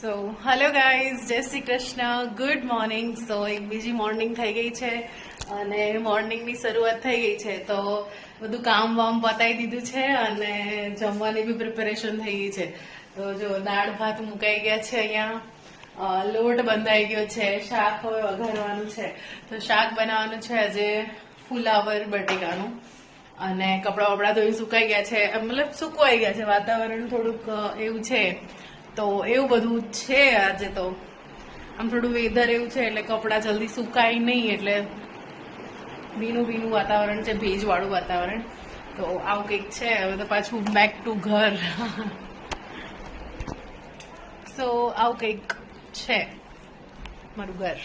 So hello guys, જય Shri Krishna, good morning. સો એક બીજી મોર્નિંગ થઈ ગઈ છે અને મોર્નિંગની શરૂઆત થઈ ગઈ છે, તો બધું કામ વામ પતાવી દીધું છે અને જમવાની બી પ્રિપેરેશન થઈ ગઈ છે. તો જો દાળ ભાત મુકાઈ ગયા છે, અહીંયા લોટ બંધાઈ ગયો છે, શાક હવે વઘારવાનું છે. તો શાક બનાવવાનું છે આજે ફુલાવર બટેકાનું, અને કપડાં વપડા ધોઈ સુકાઈ ગયા છે, મતલબ સુકવાઈ ગયા છે. વાતાવરણ થોડુંક એવું છે, તો એવું બધું છે આજે. તો આમ થોડું વેધર એવું છે એટલે કપડાં જલ્દી સુકાય નહીં, એટલે ભીનું ભીનું વાતાવરણ છે, ભેજવાળું વાતાવરણ. તો આવું કંઈક છે. હવે તો પાછું બેક ટુ ઘર. સો આવું કંઈક છે મારું ઘર.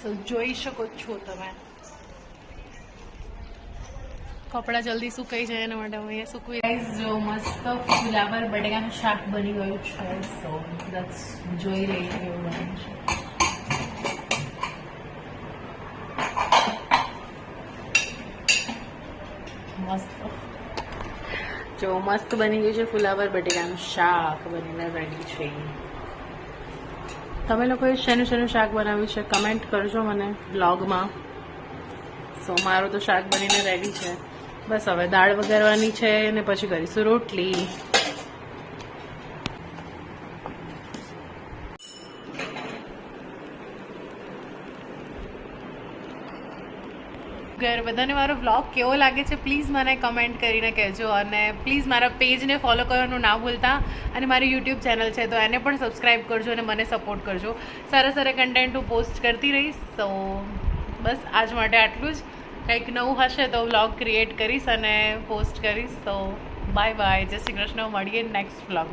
તો જોઈ શકો છો તમે, કપડાં જલ્દી સુકાઈ જાય એના માટે હું અહીંયા સૂકવી. ગાઈઝ જો મસ્ત ફુલાવર બટેકાનું શાક બની ગયું છે. સો લેટ્સ જોઈ લઈએ કેવું બન્યું છે. મસ્ત જો મસ્ત બની ગયું છે ફુલાવર બટેકાનું શાક, બનીને રેડી છે. તમે લોકોએ શેનું શેનું શાક બનાવ્યું છે કમેન્ટ કરજો મને બ્લોગમાં. સો મારું તો શાક બનીને રેડી છે. બસ હવે દાળ વઘારવાની છે અને પછી કરીશું રોટલી. બધાને મારો વ્લોગ કેવો લાગે છે પ્લીઝ મને કમેન્ટ કરીને કહેજો, અને પ્લીઝ મારા પેજને ફોલો કરવાનું ના ભૂલતા, અને મારી યુટ્યુબ ચેનલ છે તો એને પણ સબસ્ક્રાઈબ કરજો અને મને સપોર્ટ કરજો. સારા સારા કન્ટેન્ટ હું પોસ્ટ કરતી રહીશ. તો બસ આજ માટે આટલું જ. કંઈક નવું હશે તો વ્લોગ ક્રિએટ કરીશ અને પોસ્ટ કરીશ. તો બાય બાય, જય શ્રી કૃષ્ણ, મળીએ નેક્સ્ટ વ્લોગ.